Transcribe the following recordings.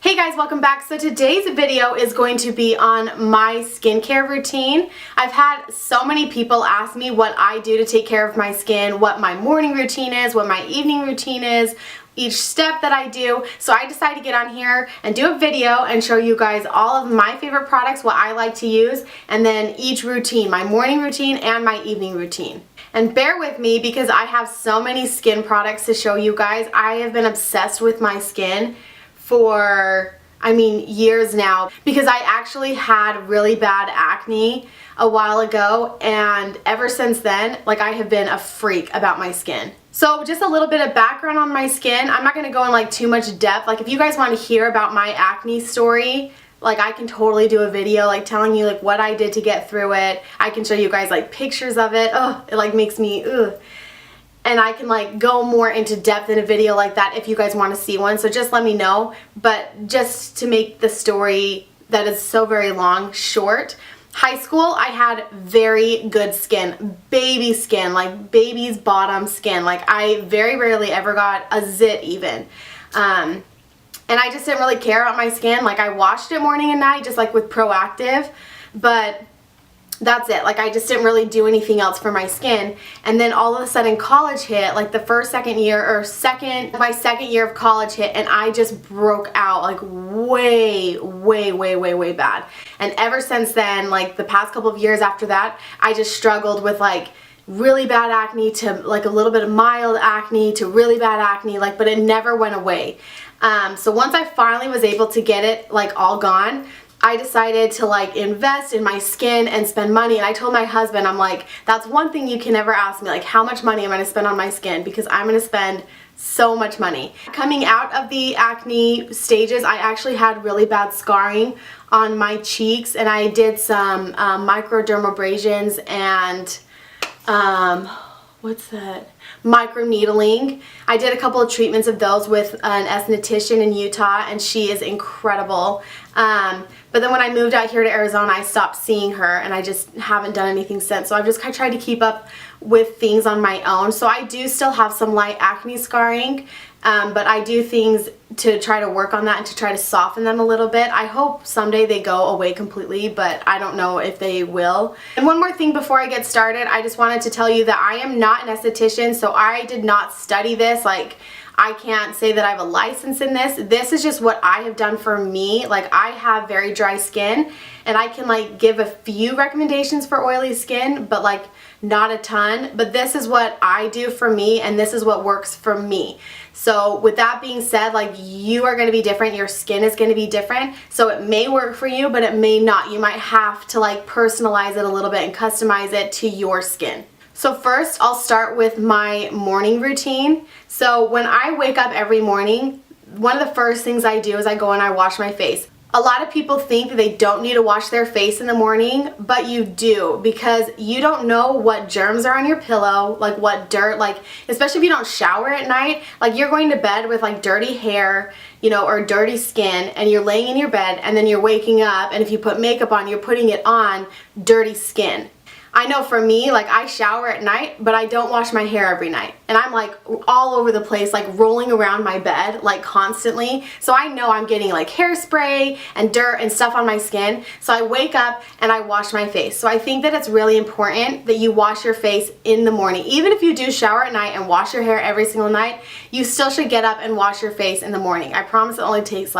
Hey guys, welcome back. So today's video is going to be on my skincare routine. I've had so many people ask me what I do to take care of my skin, what my morning routine is, what my evening routine is, each step that I do. So I decided to get on here and do a video and show you guys all of my favorite products, what I like to use, and then each routine, my morning routine and my evening routine. And bear with me because I have so many skin products to show you guys. I have been obsessed with my skin for, years now, because I actually had really bad acne a while ago, and ever since then, I have been a freak about my skin. So just a little bit of background on my skin. I'm not going to go in too much depth. If you guys want to hear about my acne story, I can totally do a video telling you what I did to get through it. I can show you guys pictures of it. Oh, it makes me ugh. And I can go more into depth in a video like that if you guys want to see one. So just let me know. But just to make the story that is so very long short, high school I had very good skin, baby skin, baby's bottom skin. I very rarely ever got a zit even. And I just didn't really care about my skin. I washed it morning and night just with Proactive, but that's it. I just didn't really do anything else for my skin. And then all of a sudden college hit, my second year of college hit, and I just broke out way bad. And ever since then, the past couple of years after that, I just struggled with really bad acne to a little bit of mild acne to really bad acne, but it never went away. So once I finally was able to get it all gone, I decided to invest in my skin and spend money. And I told my husband, I'm that's one thing you can never ask me, how much money am I going to spend on my skin, because I'm going to spend so much money. Coming out of the acne stages, I actually had really bad scarring on my cheeks, and I did some microdermabrasions and microneedling. I did a couple of treatments of those with an esthetician in Utah, and she is incredible. But then when I moved out here to Arizona, I stopped seeing her, and I just haven't done anything since. So I've just tried to keep up with things on my own. So I do still have some light acne scarring, but I do things to try to work on that and to try to soften them a little bit. I hope someday they go away completely, but I don't know if they will. And one more thing before I get started, I just wanted to tell you that I am not an esthetician, so I did not study this. I can't say that I have a license in this. This is just what I have done for me. I have very dry skin, and I can give a few recommendations for oily skin, but not a ton. But this is what I do for me, and this is what works for me. So with that being said, you are going to be different. Your skin is going to be different. So it may work for you, but it may not. You might have to personalize it a little bit and customize it to your skin. So first, I'll start with my morning routine. So when I wake up every morning, one of the first things I do is I go and I wash my face. A lot of people think that they don't need to wash their face in the morning, but you do, because you don't know what germs are on your pillow, what dirt, especially if you don't shower at night, you're going to bed with dirty hair, or dirty skin, and you're laying in your bed, and then you're waking up, and if you put makeup on, you're putting it on dirty skin. I know for me, I shower at night, but I don't wash my hair every night. And I'm all over the place, rolling around my bed, constantly. So I know I'm getting hairspray and dirt and stuff on my skin. So I wake up and I wash my face. So I think that it's really important that you wash your face in the morning. Even if you do shower at night and wash your hair every single night, you still should get up and wash your face in the morning. I promise it only takes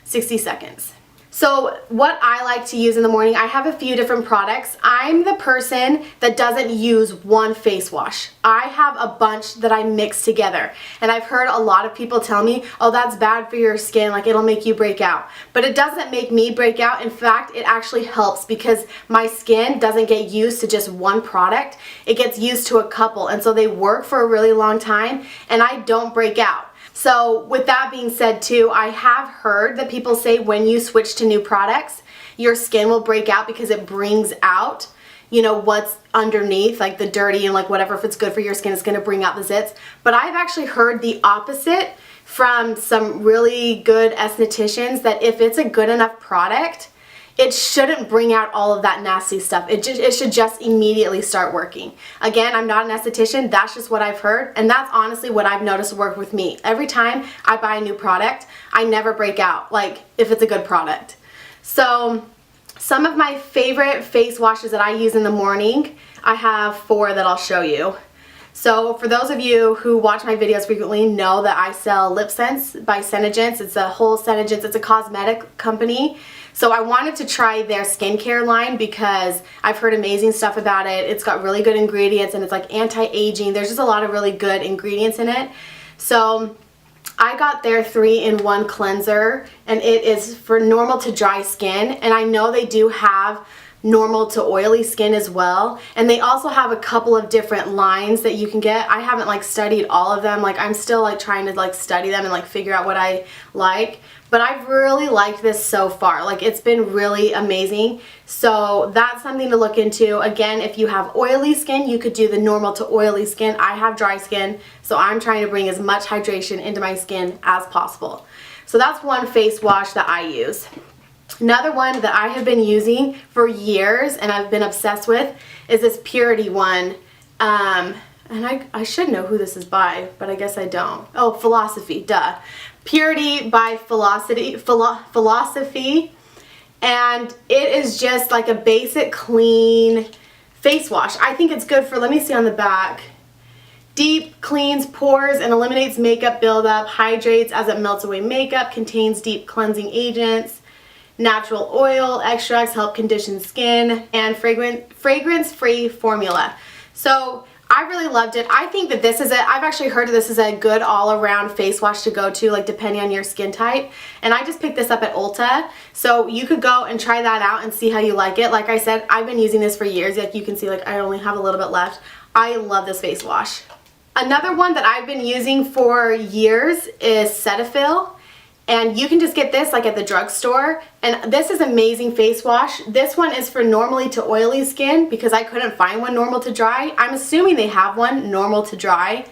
60 seconds. So what I like to use in the morning, I have a few different products. I'm the person that doesn't use one face wash. I have a bunch that I mix together. And I've heard a lot of people tell me, oh, that's bad for your skin, it'll make you break out. But it doesn't make me break out. In fact, it actually helps, because my skin doesn't get used to just one product. It gets used to a couple, and so they work for a really long time, and I don't break out. So with that being said too, I have heard that people say when you switch to new products, your skin will break out because it brings out, what's underneath, the dirty and whatever. If it's good for your skin, it's going to bring out the zits. But I've actually heard the opposite from some really good estheticians, that if it's a good enough product, it shouldn't bring out all of that nasty stuff. It should just immediately start working. Again, I'm not an esthetician. That's just what I've heard. And that's honestly what I've noticed work with me. Every time I buy a new product, I never break out, like if it's a good product. So some of my favorite face washes that I use in the morning, I have 4 that I'll show you. So for those of you who watch my videos frequently know that I sell Lip Sense by Senegence. It's a whole Senegence, it's a cosmetic company. So I wanted to try their skincare line because I've heard amazing stuff about it. It's got really good ingredients and it's like anti-aging. There's just a lot of really good ingredients in it. So I got their 3-in-1 cleanser, and it is for normal to dry skin, and I know they do have normal to oily skin as well, and they also have a couple of different lines that you can get. I haven't like studied all of them, like I'm still like trying to like study them and like figure out what I like, but I've really liked this so far. Like it's been really amazing, so that's something to look into. Again, if you have oily skin, you could do the normal to oily skin. I have dry skin, so I'm trying to bring as much hydration into my skin as possible. So that's one face wash that I use. Another one that I have been using for years and I've been obsessed with is this Purity one. And I should know who this is by, but I guess I don't. Oh, Philosophy, duh. Purity by Philosophy. And it is just like a basic clean face wash. I think it's good for, let me see on the back. Deep cleans pores and eliminates makeup buildup, hydrates as it melts away makeup, contains deep cleansing agents. Natural oil extracts help condition skin, and fragrance-free formula. So I really loved it. I think that this is I've actually heard this is a good all-around face wash to go to, like depending on your skin type. And I just picked this up at Ulta. So you could go and try that out and see how you like it. Like I said, I've been using this for years. Like you can see, like I only have a little bit left. I love this face wash. Another one that I've been using for years is Cetaphil. And you can just get this like at the drugstore, and this is amazing face wash. This one is for normally to oily skin because I couldn't find one normal to dry. I'm assuming they have one normal to dry,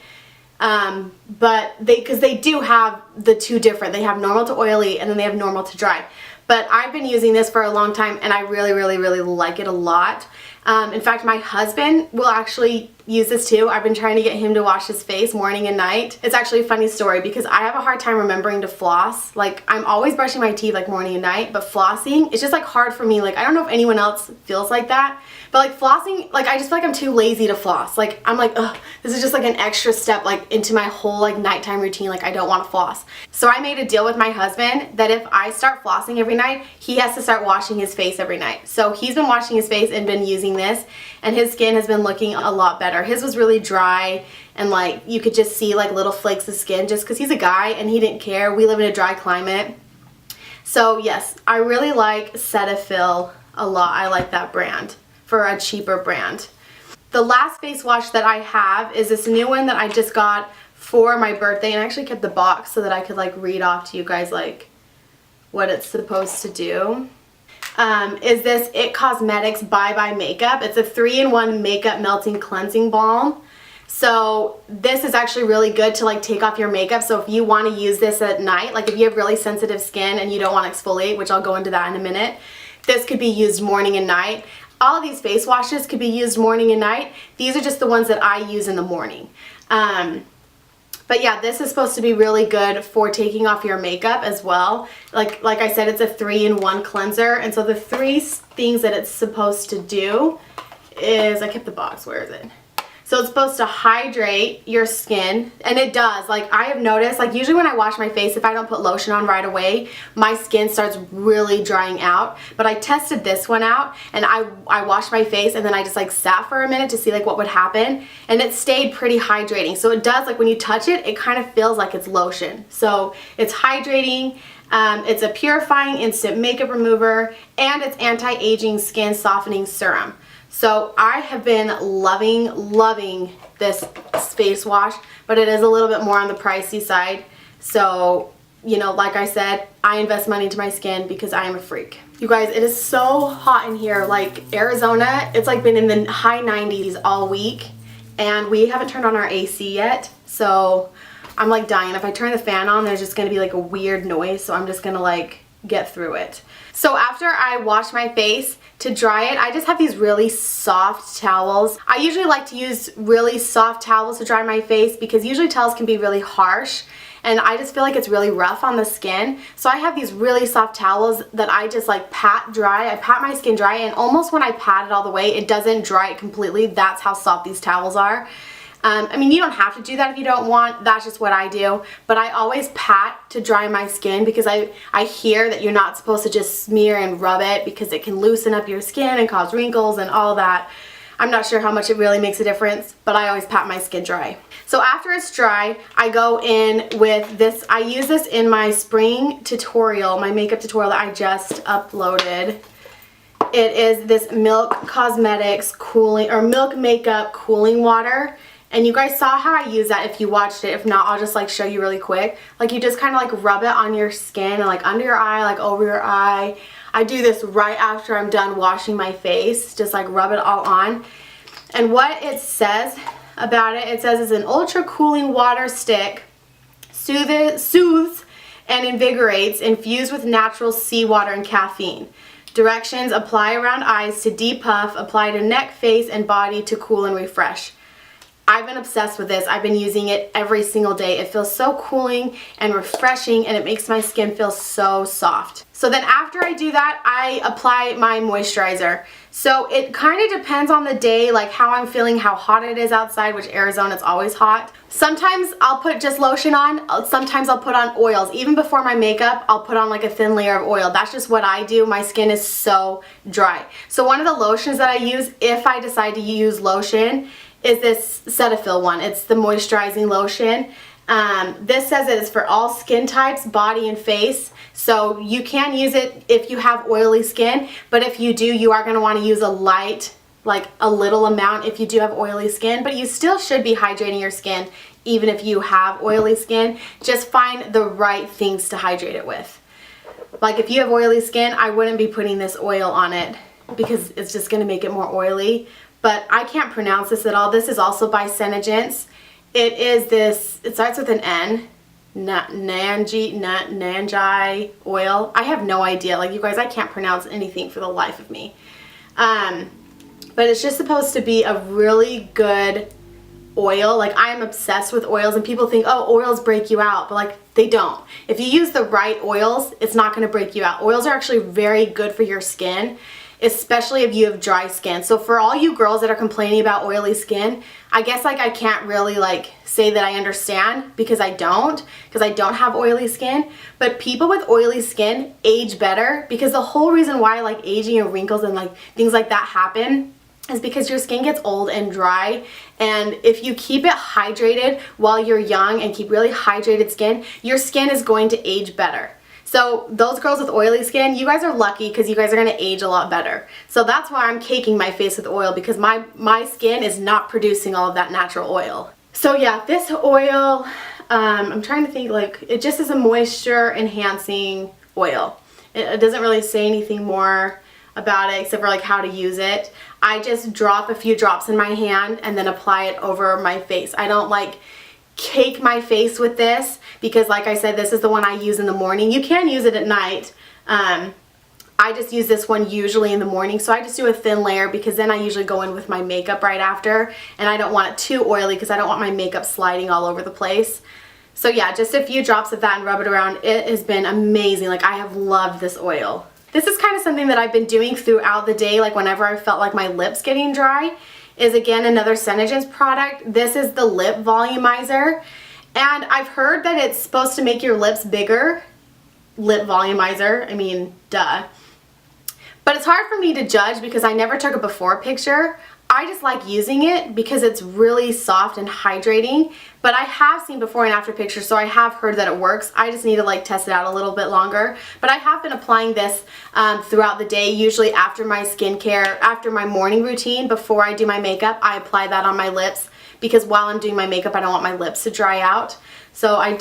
but because they do have the two different. They have normal to oily and then they have normal to dry. But I've been using this for a long time and I really, really, really like it a lot. In fact, my husband will actually use this too. I've been trying to get him to wash his face morning and night. It's actually a funny story because I have a hard time remembering to floss. Like I'm always brushing my teeth like morning and night, but flossing, it's just like hard for me. Like I don't know if anyone else feels like that, but like flossing, like I just feel like I'm too lazy to floss. Like I'm like, ugh, this is just like an extra step like into my whole like nighttime routine. Like I don't want to floss. So I made a deal with my husband that if I start flossing every night, he has to start washing his face every night. So he's been washing his face and been using this, and his skin has been looking a lot better. His was really dry and like you could just see like little flakes of skin just because he's a guy and he didn't care. We live in a dry climate. So yes, I really like Cetaphil a lot. I like that brand for a cheaper brand. The last face wash that I have is this new one that I just got for my birthday, and I actually kept the box so that I could like read off to you guys like what it's supposed to do. Is this It Cosmetics Bye Bye Makeup. It's a 3-in-1 makeup melting cleansing balm. So this is actually really good to like take off your makeup. So if you want to use this at night, like if you have really sensitive skin and you don't want to exfoliate, which I'll go into that in a minute, this could be used morning and night. All of these face washes could be used morning and night. These are just the ones that I use in the morning. But yeah, this is supposed to be really good for taking off your makeup as well. Like I said, it's a 3-in-1 cleanser. And so the 3 things that it's supposed to do is, I kept the box, where is it? So it's supposed to hydrate your skin, and it does. Like I have noticed, like usually when I wash my face, if I don't put lotion on right away, my skin starts really drying out. But I tested this one out, and I washed my face and then I just like sat for a minute to see like what would happen, and it stayed pretty hydrating. So it does, like when you touch it, it kind of feels like it's lotion. So it's hydrating. It's a purifying instant makeup remover, and it's anti-aging skin softening serum. So I have been loving this face wash, but it is a little bit more on the pricey side. So, you know, like I said, I invest money into my skin because I am a freak. You guys, it is so hot in here. Like Arizona, it's like been in the high 90s all week, and we haven't turned on our AC yet. So I'm like dying. If I turn the fan on, there's just gonna be like a weird noise. So I'm just gonna like get through it. So after I wash my face, to dry it, I just have these really soft towels. I usually like to use really soft towels to dry my face because usually towels can be really harsh and I just feel like it's really rough on the skin. So I have these really soft towels that I just like pat dry. I pat my skin dry, and almost when I pat it all the way, it doesn't dry it completely. That's how soft these towels are. I mean, you don't have to do that if you don't want. That's just what I do. But I always pat to dry my skin because I hear that you're not supposed to just smear and rub it because it can loosen up your skin and cause wrinkles and all that. I'm not sure how much it really makes a difference, but I always pat my skin dry. So after it's dry, I go in with this. I use this in my spring tutorial, my makeup tutorial that I just uploaded. It is this Milk Cosmetics cooling, or Milk Makeup cooling water. And you guys saw how I use that if you watched it. If not, I'll just like show you really quick. Like you just kind of like rub it on your skin and like under your eye, like over your eye. I do this right after I'm done washing my face. Just like rub it all on. And what it says about it, it says it's an ultra cooling water stick. Soothes and invigorates, infused with natural seawater and caffeine. Directions: apply around eyes to depuff, apply to neck, face, and body to cool and refresh. I've been obsessed with this. I've been using it every single day. It feels so cooling and refreshing, and it makes my skin feel so soft. So then after I do that, I apply my moisturizer. So it kind of depends on the day, like how I'm feeling, how hot it is outside, which Arizona, it's always hot. Sometimes I'll put just lotion on. Sometimes I'll put on oils. Even before my makeup, I'll put on like a thin layer of oil. That's just what I do. My skin is so dry. So one of the lotions that I use, if I decide to use lotion, is this Cetaphil one. It's the moisturizing lotion. This says it is for all skin types, body and face. So you can use it if you have oily skin, but if you do, you are going to want to use a light, like a little amount if you do have oily skin, but you still should be hydrating your skin even if you have oily skin. Just find the right things to hydrate it with. Like if you have oily skin, I wouldn't be putting this oil on it because it's just going to make it more oily. But I can't pronounce this at all. This is also by Senegence. It is this, it starts with an N, Nanji oil. I have no idea. Like you guys, I can't pronounce anything for the life of me. But it's just supposed to be a really good oil. Like I'm obsessed with oils, and people think, oh, oils break you out, but like they don't. If you use the right oils, it's not going to break you out. Oils are actually very good for your skin, especially if you have dry skin. So for all you girls that are complaining about oily skin, I guess like I can't really like say that I understand because I don't have oily skin. But people with oily skin age better, because the whole reason why like aging and wrinkles and like things like that happen is because your skin gets old and dry. And if you keep it hydrated while you're young and keep really hydrated skin, your skin is going to age better. So those girls with oily skin, you guys are lucky because you guys are going to age a lot better. So that's why I'm caking my face with oil, because my skin is not producing all of that natural oil. So yeah, this oil, I'm trying to think, like it just is a moisture enhancing oil. It doesn't really say anything more about it except for like how to use it. I just drop a few drops in my hand and then apply it over my face. I don't like cake my face with this because like I said, this is the one I use in the morning. You can use it at night. I just use this one usually in the morning, so I just do a thin layer because then I usually go in with my makeup right after, and I don't want it too oily because I don't want my makeup sliding all over the place. So yeah, just a few drops of that and rub it around. It has been amazing. Like I have loved this oil. This is kind of something that I've been doing throughout the day, like whenever I felt like my lips getting dry. Is again another Senegence product. This is the lip volumizer, and I've heard that it's supposed to make your lips bigger. Lip volumizer, I mean, duh. But it's hard for me to judge because I never took a before picture. I just like using it because it's really soft and hydrating, but I have seen before and after pictures, so I have heard that it works. I just need to like test it out a little bit longer. But I have been applying this throughout the day, usually after my skincare, after my morning routine, before I do my makeup. I apply that on my lips because while I'm doing my makeup, I don't want my lips to dry out. So I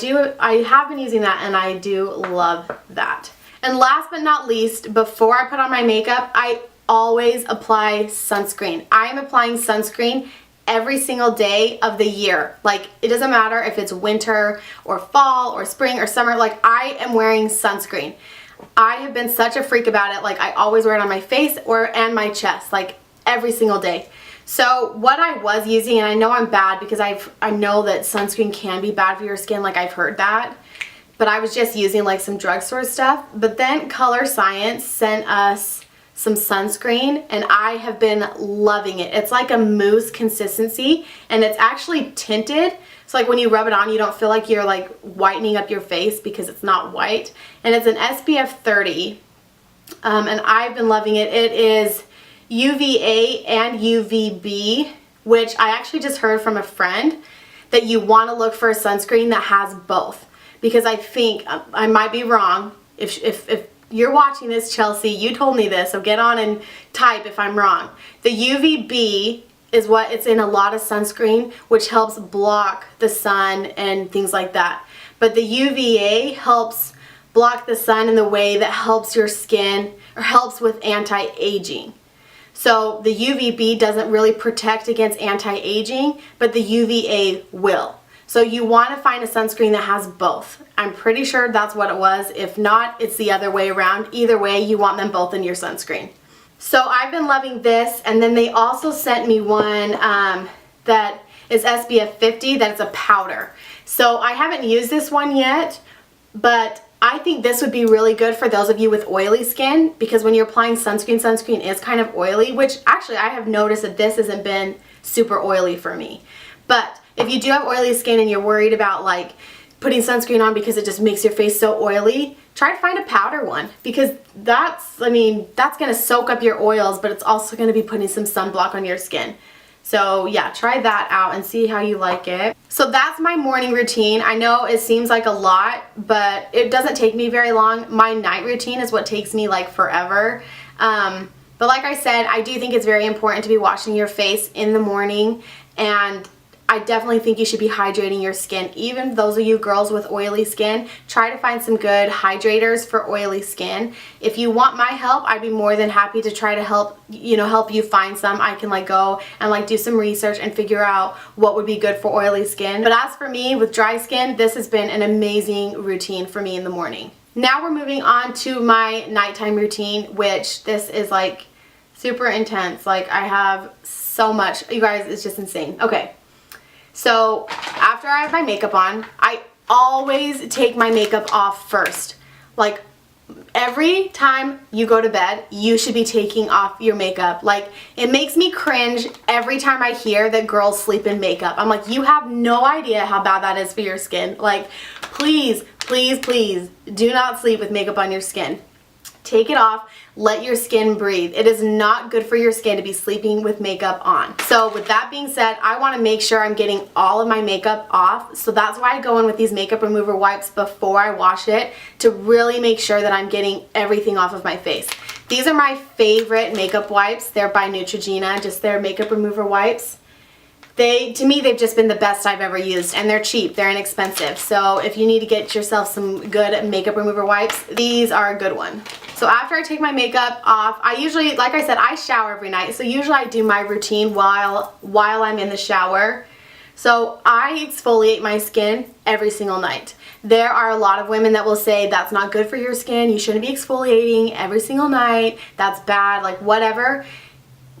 have been using that, and I do love that. And last but not least, before I put on my makeup, I always apply sunscreen. I am applying sunscreen every single day of the year. Like it doesn't matter if it's winter or fall or spring or summer, like I am wearing sunscreen. I have been such a freak about it. Like, I always wear it on my face and my chest, like every single day. So what I was using, and I know I'm bad because I know that sunscreen can be bad for your skin, like I've heard that, but I was just using like some drugstore stuff. But then Color Science sent us some sunscreen, and I have been loving it. It's like a mousse consistency, and it's actually tinted. So like when you rub it on, you don't feel like you're like whitening up your face because it's not white. And it's an SPF 30, and I've been loving it. It is UVA and UVB, which I actually just heard from a friend that you want to look for a sunscreen that has both, because I think, I might be wrong, if you're watching this, Chelsea, you told me this, so get on and type if I'm wrong. The UVB is what it's in a lot of sunscreen, which helps block the sun and things like that. But the UVA helps block the sun in the way that helps your skin, or helps with anti-aging. So the UVB doesn't really protect against anti-aging, but the UVA will. So you want to find a sunscreen that has both. I'm pretty sure that's what it was. If not, it's the other way around. Either way, you want them both in your sunscreen. So I've been loving this, and then they also sent me one that is SPF 50, that is a powder. So I haven't used this one yet, but I think this would be really good for those of you with oily skin, because when you're applying sunscreen, sunscreen is kind of oily, which actually I have noticed that this hasn't been super oily for me. But if you do have oily skin and you're worried about like putting sunscreen on because it just makes your face so oily, try to find a powder one, because that's going to soak up your oils, but it's also going to be putting some sunblock on your skin. So yeah, try that out and see how you like it. So that's my morning routine. I know it seems like a lot, but it doesn't take me very long. My night routine is what takes me like forever. But like I said, I do think it's very important to be washing your face in the morning, and I definitely think you should be hydrating your skin. Even those of you girls with oily skin, try to find some good hydrators for oily skin. If you want my help, I'd be more than happy to try to help you find some. I can like go and like do some research and figure out what would be good for oily skin. But as for me with dry skin, this has been an amazing routine for me in the morning. Now we're moving on to my nighttime routine, which this is like super intense. Like I have so much, you guys, it's just insane. Okay. So after I have my makeup on, I always take my makeup off first. Like every time you go to bed, you should be taking off your makeup. Like it makes me cringe every time I hear that girls sleep in makeup. I'm like, you have no idea how bad that is for your skin. Like please, please, please do not sleep with makeup on your skin. Take it off. Let your skin breathe. It is not good for your skin to be sleeping with makeup on. So with that being said, I want to make sure I'm getting all of my makeup off. So that's why I go in with these makeup remover wipes before I wash it, to really make sure that I'm getting everything off of my face. These are my favorite makeup wipes. They're by Neutrogena, just their makeup remover wipes. To me, they've just been the best I've ever used, and they're cheap, they're inexpensive. So if you need to get yourself some good makeup remover wipes, these are a good one. So after I take my makeup off, I usually, like I said, I shower every night. So usually I do my routine while I'm in the shower. So I exfoliate my skin every single night. There are a lot of women that will say that's not good for your skin, you shouldn't be exfoliating every single night, that's bad, like whatever.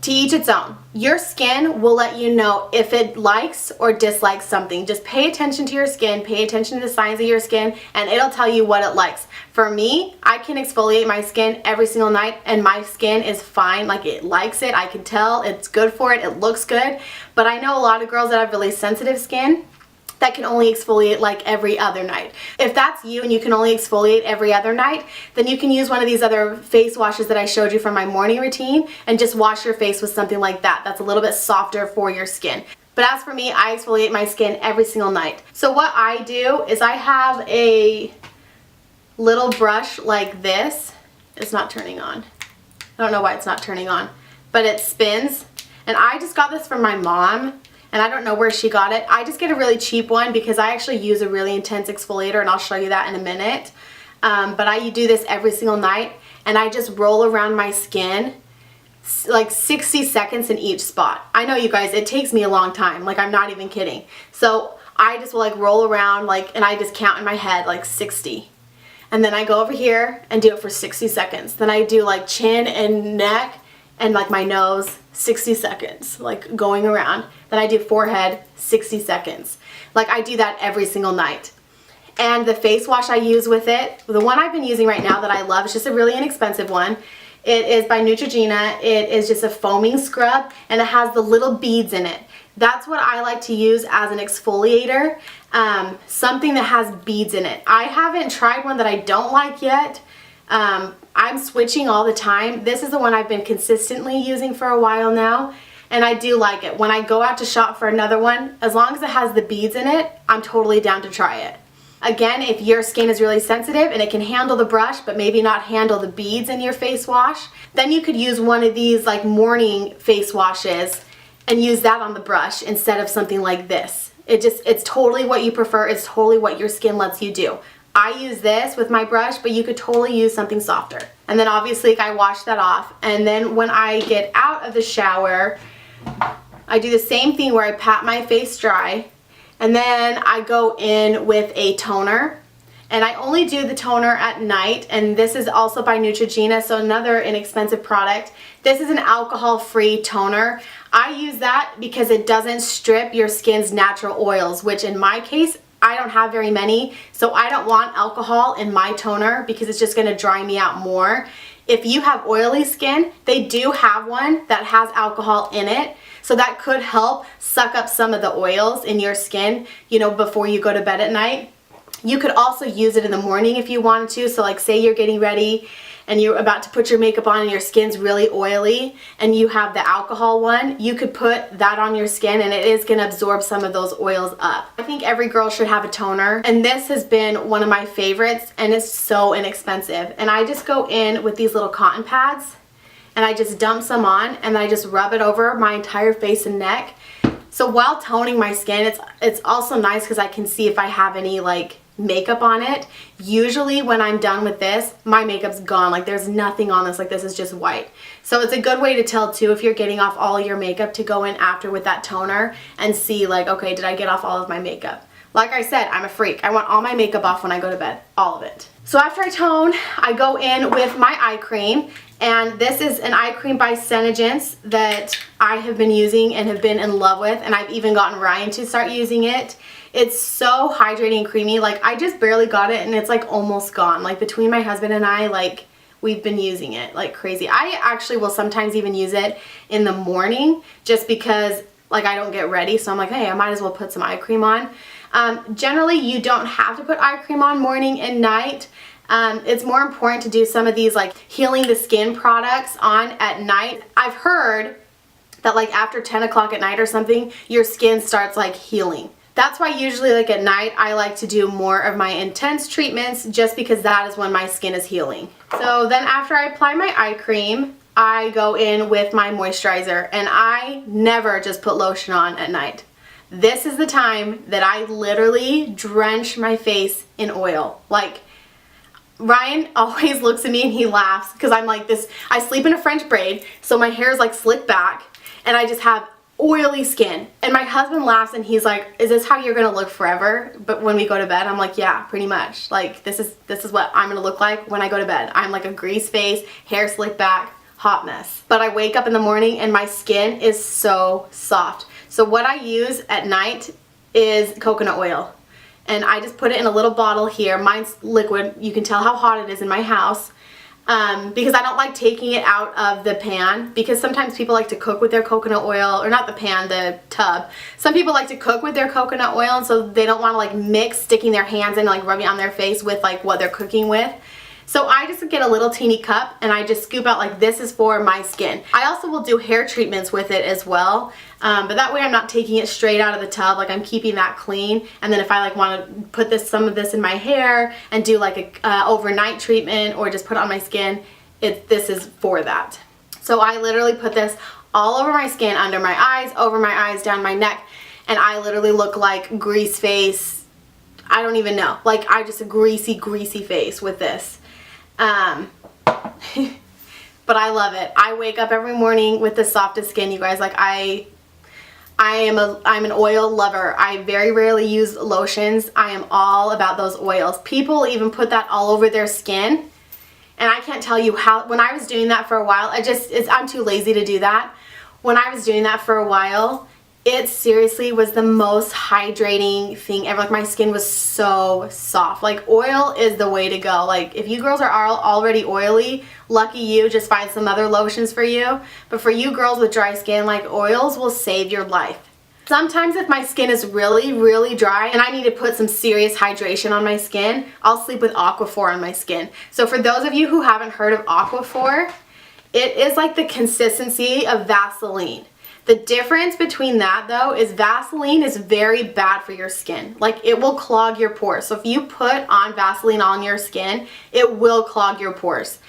To each its own. Your skin will let you know if it likes or dislikes something. Just pay attention to your skin, pay attention to the signs of your skin, and it'll tell you what it likes. For me, I can exfoliate my skin every single night and my skin is fine. Like it likes it, I can tell, it's good for it, it looks good. But I know a lot of girls that have really sensitive skin that can only exfoliate like every other night. If that's you and you can only exfoliate every other night, then you can use one of these other face washes that I showed you from my morning routine and just wash your face with something like that. That's a little bit softer for your skin. But as for me, I exfoliate my skin every single night. So what I do is I have a little brush like this. It's not turning on. I don't know why it's not turning on, but it spins. And I just got this from my mom. And I don't know where she got it. I just get a really cheap one because I actually use a really intense exfoliator, and I'll show you that in a minute. But I do this every single night, and I just roll around my skin like 60 seconds in each spot. I know, you guys, it takes me a long time. Like, I'm not even kidding. So I just will like roll around, like, and I just count in my head like 60. And then I go over here and do it for 60 seconds. Then I do like chin and neck and like my nose, 60 seconds, like going around. Then I do forehead, 60 seconds. Like I do that every single night. And the face wash I use with it, the one I've been using right now that I love, is just a really inexpensive one. It is by Neutrogena. It is just a foaming scrub and it has the little beads in it. That's what I like to use as an exfoliator, something that has beads in it. I haven't tried one that I don't like yet. I'm switching all the time. This is the one I've been consistently using for a while now, and I do like it. When I go out to shop for another one, as long as it has the beads in it, I'm totally down to try it. Again, if your skin is really sensitive and it can handle the brush but maybe not handle the beads in your face wash, then you could use one of these like morning face washes and use that on the brush instead of something like this. It's totally what you prefer. It's totally what your skin lets you do. I use this with my brush, but you could totally use something softer. And then obviously I wash that off. And then when I get out of the shower, I do the same thing where I pat my face dry. And then I go in with a toner. And I only do the toner at night. And this is also by Neutrogena, so another inexpensive product. This is an alcohol-free toner. I use that because it doesn't strip your skin's natural oils, which in my case, I don't have very many, so I don't want alcohol in my toner because it's just gonna dry me out more. If you have oily skin, they do have one that has alcohol in it, so that could help suck up some of the oils in your skin, you know, before you go to bed at night. You could also use it in the morning if you wanted to, so like say you're getting ready and you're about to put your makeup on and your skin's really oily and you have the alcohol one, you could put that on your skin and it is going to absorb some of those oils up. I think every girl should have a toner, and this has been one of my favorites and it's so inexpensive. And I just go in with these little cotton pads and I just dump some on and I just rub it over my entire face and neck. So while toning my skin, it's also nice because I can see if I have any like makeup on it. Usually when I'm done with this, my makeup's gone. Like there's nothing on this. Like this is just white. So it's a good way to tell too if you're getting off all your makeup to go in after with that toner and see like, okay, did I get off all of my makeup? Like I said, I'm a freak. I want all my makeup off when I go to bed. All of it. So after I tone, I go in with my eye cream. And this is an eye cream by Senegence that I have been using and have been in love with. And I've even gotten Ryan to start using it. It's so hydrating and creamy. Like I just barely got it and it's like almost gone. Like between my husband and I, like we've been using it like crazy. I actually will sometimes even use it in the morning just because like I don't get ready. So I'm like, hey, I might as well put some eye cream on. Generally, you don't have to put eye cream on morning and night. It's more important to do some of these like healing the skin products on at night. I've heard that like after 10 o'clock at night or something, your skin starts like healing. That's why usually like at night I like to do more of my intense treatments just because that is when my skin is healing. So then after I apply my eye cream, I go in with my moisturizer, and I never just put lotion on at night. This is the time that I literally drench my face in oil. Like Ryan always looks at me and he laughs because I'm like this. I sleep in a French braid, so my hair is like slicked back and I just have oily skin. And my husband laughs and he's like, is this how you're gonna look forever? But when we go to bed, I'm like, yeah, pretty much. Like this is what I'm gonna look like when I go to bed. I'm like a grease face, hair slicked back, hot mess. But I wake up in the morning and my skin is so soft. So what I use at night is coconut oil. And I just put it in a little bottle here. Mine's liquid. You can tell how hot it is in my house. Because I don't like taking it out of the pan, because sometimes people like to cook with their coconut oil, or not the pan, the tub. Some people like to cook with their coconut oil, and so they don't want to like mix sticking their hands in, like rubbing it on their face with like what they're cooking with. So I just get a little teeny cup and I just scoop out like this is for my skin. I also will do hair treatments with it as well, but that way I'm not taking it straight out of the tub. Like I'm keeping that clean, and then if I like want to put some of this in my hair and do like a overnight treatment or just put it on my skin, this is for that. So I literally put this all over my skin, under my eyes, over my eyes, down my neck, and I literally look like grease face. I don't even know. Like I just a greasy face with this. But I love it. I wake up every morning with the softest skin, you guys. Like I I'm an oil lover. I very rarely use lotions. I am all about those oils. People even put that all over their skin. And I can't tell you how, when I was doing that for a while, I'm too lazy to do that. When I was doing that for a while, it seriously was the most hydrating thing ever. Like, my skin was so soft. Like, oil is the way to go. Like, if you girls are already oily, lucky you, just find some other lotions for you. But for you girls with dry skin, like, oils will save your life. Sometimes if my skin is really, really dry and I need to put some serious hydration on my skin, I'll sleep with Aquaphor on my skin. So for those of you who haven't heard of Aquaphor, it is like the consistency of Vaseline. The difference between that though is Vaseline is very bad for your skin. Like, it will clog your pores. So if you put on Vaseline on your skin, it will clog your pores.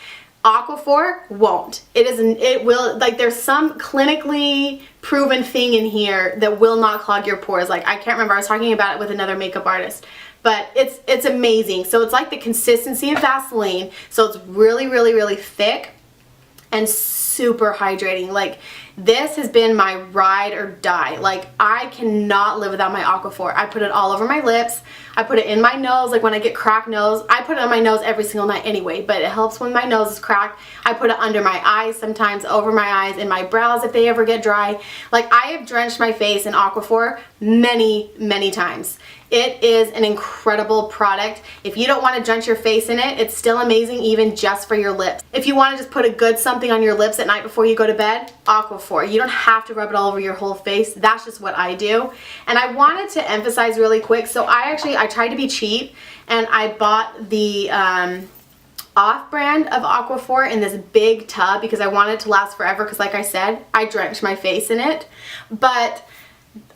Aquaphor won't. It will, like, there's some clinically proven thing in here that will not clog your pores. Like, I can't remember, I was talking about it with another makeup artist, but it's amazing. So it's like the consistency of Vaseline. So it's really, really, really thick and super hydrating. Like, this has been my ride or die. Like, I cannot live without my Aquaphor. I put it all over my lips. I put it in my nose. Like, when I get cracked nose, I put it on my nose every single night anyway, but it helps when my nose is cracked. I put it under my eyes sometimes, over my eyes, in my brows if they ever get dry. Like, I have drenched my face in Aquaphor many, many times. It is an incredible product. If you don't want to drench your face in it, it's still amazing even just for your lips. If you want to just put a good something on your lips at night before you go to bed, Aquaphor. You don't have to rub it all over your whole face. That's just what I do. And I wanted to emphasize really quick, so I tried to be cheap and I bought the off-brand of Aquaphor in this big tub because I wanted it to last forever because, like I said, I drenched my face in it. But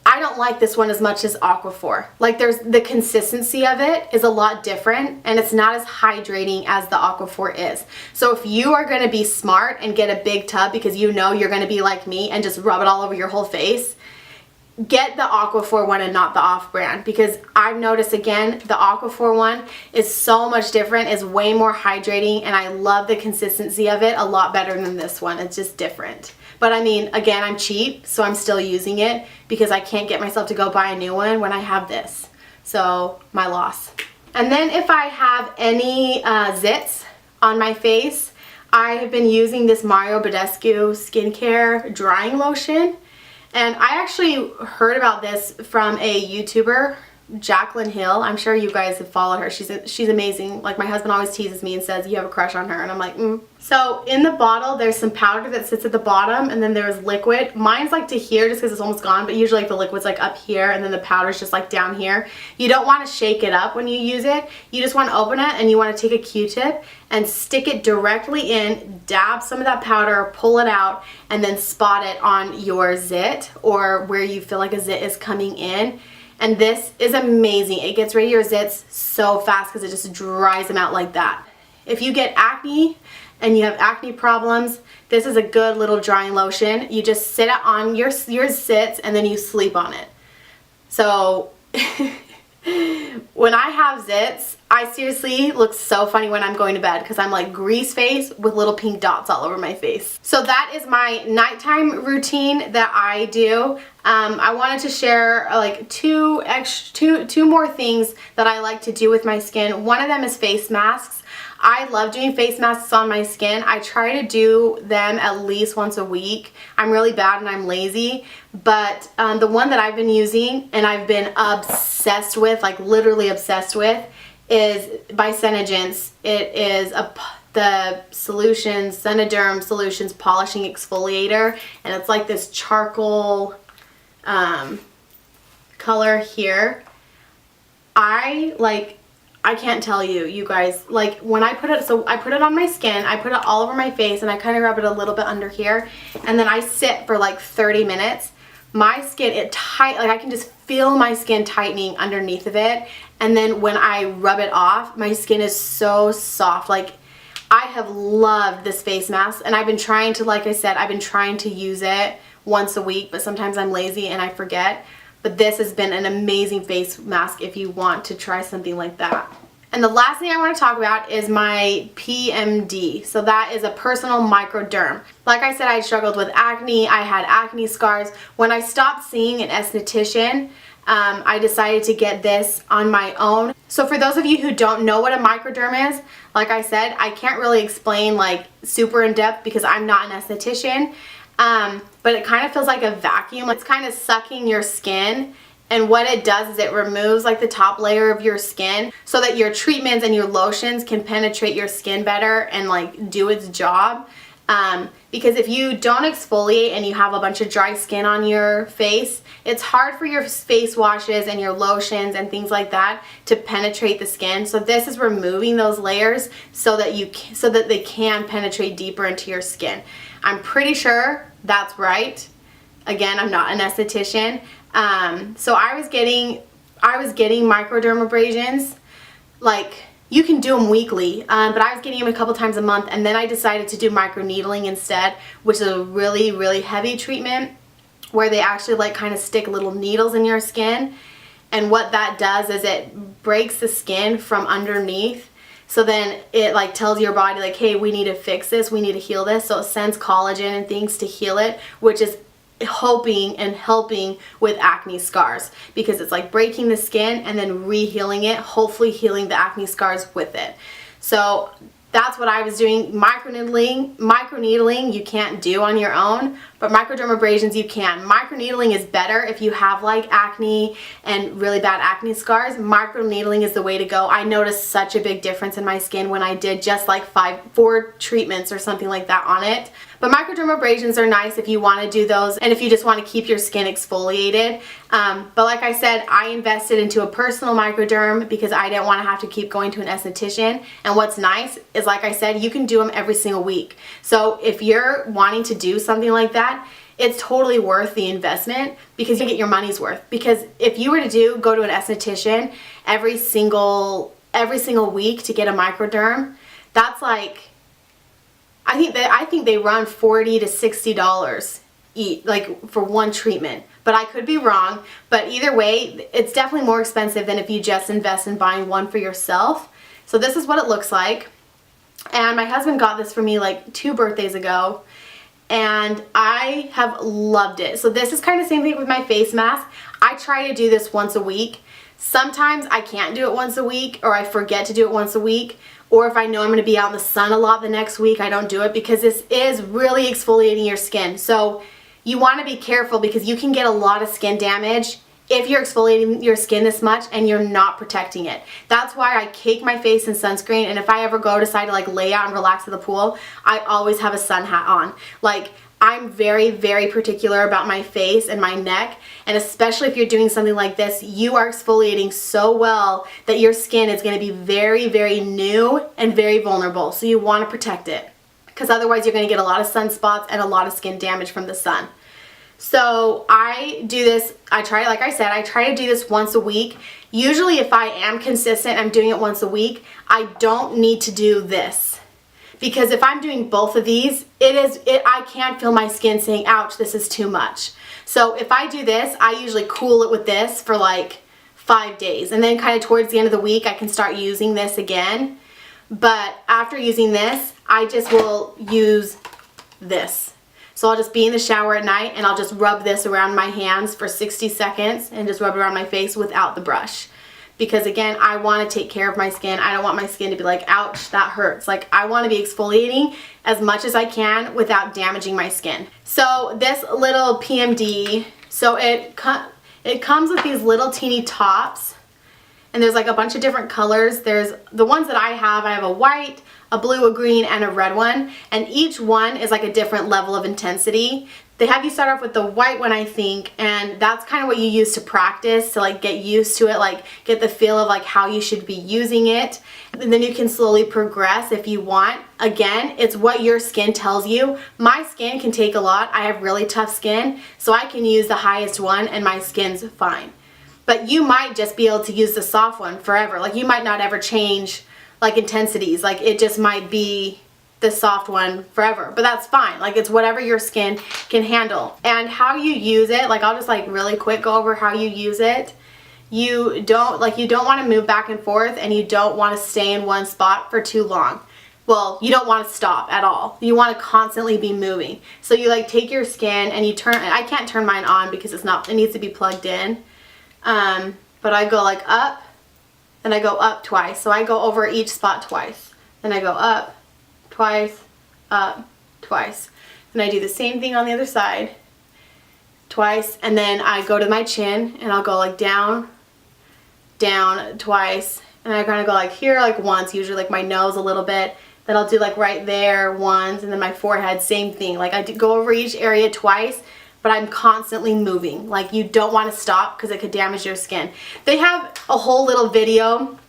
I don't like this one as much as Aquaphor. Like, the consistency of it is a lot different and it's not as hydrating as the Aquaphor is. So if you are going to be smart and get a big tub because you know you're going to be like me and just rub it all over your whole face, get the Aquaphor one and not the off-brand, because I've noticed, again, the Aquaphor one is so much different, is way more hydrating, and I love the consistency of it a lot better than this one. It's just different. But I mean, again, I'm cheap, so I'm still using it because I can't get myself to go buy a new one when I have this. So, my loss. And then if I have any zits on my face, I have been using this Mario Badescu skincare drying lotion. And I actually heard about this from a YouTuber, Jaclyn Hill. I'm sure you guys have followed her. She's amazing. Like, my husband always teases me and says, you have a crush on her. And I'm like, So in the bottle, there's some powder that sits at the bottom, and then there's liquid. Mine's like to here just because it's almost gone, but usually like the liquid's like up here, and then the powder's just like down here. You don't want to shake it up when you use it. You just want to open it, and you want to take a Q-tip and stick it directly in, dab some of that powder, pull it out, and then spot it on your zit or where you feel like a zit is coming in. And this is amazing. It gets rid of your zits so fast because it just dries them out like that. If you get acne and you have acne problems, this is a good little drying lotion. You just sit it on your zits and then you sleep on it. So when I have zits, I seriously look so funny when I'm going to bed because I'm like grease face with little pink dots all over my face. So that is my nighttime routine that I do. I wanted to share like two more things that I like to do with my skin. One of them is face masks. I love doing face masks on my skin. I try to do them at least once a week. I'm really bad and I'm lazy, but the one that I've been using and I've been obsessed with, like literally obsessed with, is by Senegence. It is the Senderm Solutions Polishing Exfoliator, and it's like this charcoal color here. I can't tell you, you guys, like when I put it, so I put it on my skin, I put it all over my face, and I kind of rub it a little bit under here, and then I sit for like 30 minutes. My skin, like I can just feel my skin tightening underneath of it, and then when I rub it off, my skin is so soft. Like, I have loved this face mask, and I've been trying to, like I said, I've been trying to use it once a week, but sometimes I'm lazy and I forget. But this has been an amazing face mask if you want to try something like that. And the last thing I want to talk about is my PMD. So that is a personal microderm. Like I said, I struggled with acne. I had acne scars. When I stopped seeing an esthetician, I decided to get this on my own. So for those of you who don't know what a microderm is, like I said, I can't really explain like super in depth because I'm not an esthetician. But it kind of feels like a vacuum. It's kind of sucking your skin, and what it does is it removes like the top layer of your skin so that your treatments and your lotions can penetrate your skin better and like do its job. Because if you don't exfoliate and you have a bunch of dry skin on your face, it's hard for your face washes and your lotions and things like that to penetrate the skin. So this is removing those layers so that they can penetrate deeper into your skin. I'm pretty sure that's right. Again, I'm not an esthetician. So I was getting microdermabrasions. Like, you can do them weekly, but I was getting them a couple times a month, and then I decided to do microneedling instead, which is a really, really heavy treatment where they actually like kind of stick little needles in your skin. And what that does is it breaks the skin from underneath. So then it like tells your body like, hey, we need to fix this, we need to heal this. So it sends collagen and things to heal it, which is hoping and helping with acne scars, because it's like breaking the skin and then re-healing it, hopefully healing the acne scars with it. So that's what I was doing. Microneedling you can't do on your own, but microdermabrasions you can. Microneedling is better if you have like acne and really bad acne scars. Microneedling is the way to go. I noticed such a big difference in my skin when I did just like 4 treatments or something like that on it. But microdermabrasions are nice if you want to do those and if you just want to keep your skin exfoliated. But like I said, I invested into a personal microderm because I didn't want to have to keep going to an esthetician. And what's nice is, like I said, you can do them every single week. So if you're wanting to do something like that, it's totally worth the investment because you get your money's worth. Because if you were to go to an esthetician every single week to get a microderm, that's like, I think they run $40 to $60 each, like for one treatment. But I could be wrong. But either way, it's definitely more expensive than if you just invest in buying one for yourself. So this is what it looks like. And my husband got this for me like 2 birthdays ago, and I have loved it. So this is kind of the same thing with my face mask. I try to do this once a week. Sometimes I can't do it once a week, or I forget to do it once a week. Or if I know I'm going to be out in the sun a lot the next week, I don't do it because this is really exfoliating your skin. So you want to be careful because you can get a lot of skin damage if you're exfoliating your skin this much and you're not protecting it. That's why I cake my face in sunscreen, and if I ever decide to like lay out and relax at the pool, I always have a sun hat on. Like, I'm very, very particular about my face and my neck, and especially if you're doing something like this, you are exfoliating so well that your skin is going to be very, very new and very vulnerable. So you want to protect it, because otherwise you're going to get a lot of sunspots and a lot of skin damage from the sun. So I do this, like I said, I try to do this once a week. Usually if I am consistent, I'm doing it once a week, I don't need to do this. Because if I'm doing both of these, I can't feel my skin saying, ouch, this is too much. So if I do this, I usually cool it with this for like 5 days. And then kind of towards the end of the week, I can start using this again. But after using this, I just will use this. So I'll just be in the shower at night and I'll just rub this around my hands for 60 seconds and just rub it around my face without the brush. Because again, I want to take care of my skin. I don't want my skin to be like, ouch, that hurts. Like, I want to be exfoliating as much as I can without damaging my skin. So this little PMD, so it comes with these little teeny tops, and there's like a bunch of different colors. There's the ones that I have a white, a blue, a green, and a red one, and each one is like a different level of intensity. They have you start off with the white one, I think, and that's kind of what you use to practice, to like get used to it, like get the feel of like how you should be using it. And then you can slowly progress if you want. Again, it's what your skin tells you. My skin can take a lot. I have really tough skin, so I can use the highest one and my skin's fine. But you might just be able to use the soft one forever. Like, you might not ever change like intensities. Like, it just might be the soft one forever, but that's fine. Like, it's whatever your skin can handle. And how you use it, like, I'll just like really quick go over how you use it. you don't want to move back and forth, and you don't want to stay in one spot for too long. Well, you don't want to stop at all. You want to constantly be moving. So you like take your skin and you turn, I can't turn mine on because it needs to be plugged in. But I go like up, then I go up twice. So I go over each spot twice. Then I go up, twice, up, twice. Then I do the same thing on the other side, twice. And then I go to my chin and I'll go like down, down, twice. And I kind of go like here like once, usually like my nose a little bit. Then I'll do like right there once, and then my forehead, same thing. Like I do go over each area twice, but I'm constantly moving. Like you don't want to stop because it could damage your skin. They have a whole little video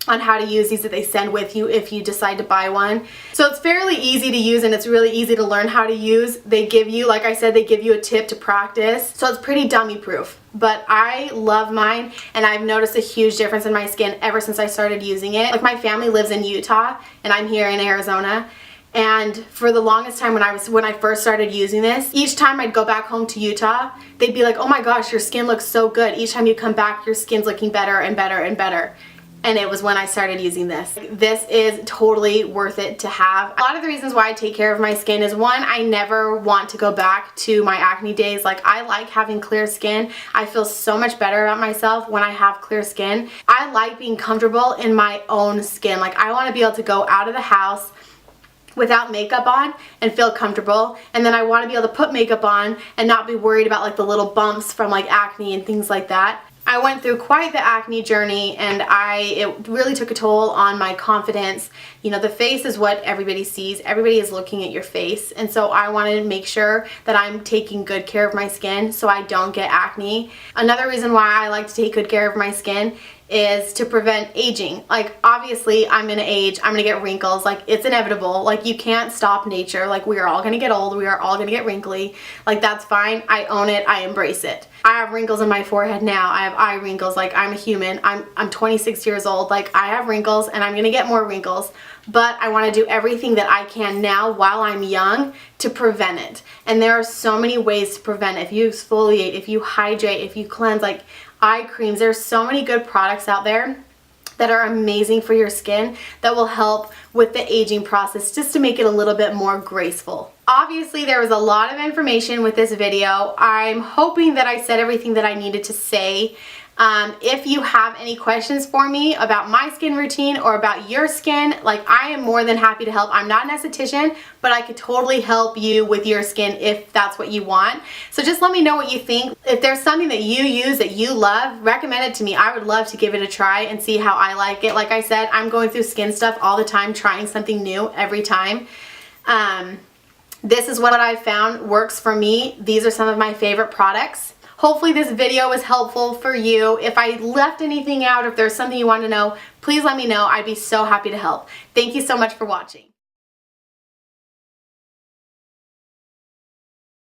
on how to use these that they send with you if you decide to buy one. So it's fairly easy to use and it's really easy to learn how to use. They give you, like I said, they give you a tip to practice. So it's pretty dummy proof. But I love mine, and I've noticed a huge difference in my skin ever since I started using it. Like my family lives in Utah and I'm here in Arizona. And for the longest time when I first started using this, each time I'd go back home to Utah, they'd be like, oh my gosh, your skin looks so good. Each time you come back, your skin's looking better and better and better. And it was when I started using this. This is totally worth it to have. A lot of the reasons why I take care of my skin is, one, I never want to go back to my acne days. Like I like having clear skin. I feel so much better about myself when I have clear skin. I like being comfortable in my own skin. Like I want to be able to go out of the house without makeup on and feel comfortable, and then I want to be able to put makeup on and not be worried about like the little bumps from like acne and things like that. I went through quite the acne journey, and it really took a toll on my confidence. You know, the face is what everybody sees. Everybody is looking at your face, and so I wanted to make sure that I'm taking good care of my skin so I don't get acne. Another reason why I like to take good care of my skin is to prevent aging. Like obviously I'm gonna age, I'm gonna get wrinkles, like it's inevitable. Like you can't stop nature. Like we are all gonna get old, we are all gonna get wrinkly. Like that's fine. I own it, I embrace it. I have wrinkles in my forehead now. I have eye wrinkles. Like I'm a human. I'm 26 years old. Like I have wrinkles and I'm gonna get more wrinkles. But I want to do everything that I can now while I'm young to prevent it. And there are so many ways to prevent it. If you exfoliate, if you hydrate, if you cleanse, like eye creams, there's so many good products out there that are amazing for your skin that will help with the aging process just to make it a little bit more graceful. Obviously there was a lot of information with this video. I'm hoping that I said everything that I needed to say. If you have any questions for me about my skin routine or about your skin, like I am more than happy to help. I'm not an esthetician, but I could totally help you with your skin if that's what you want. So just let me know what you think. If there's something that you use that you love, recommend it to me. I would love to give it a try and see how I like it. Like I said, I'm going through skin stuff all the time, trying something new every time. This is what I've found works for me. These are some of my favorite products. Hopefully this video was helpful for you. If I left anything out, if there's something you want to know, please let me know. I'd be so happy to help. Thank you so much for watching.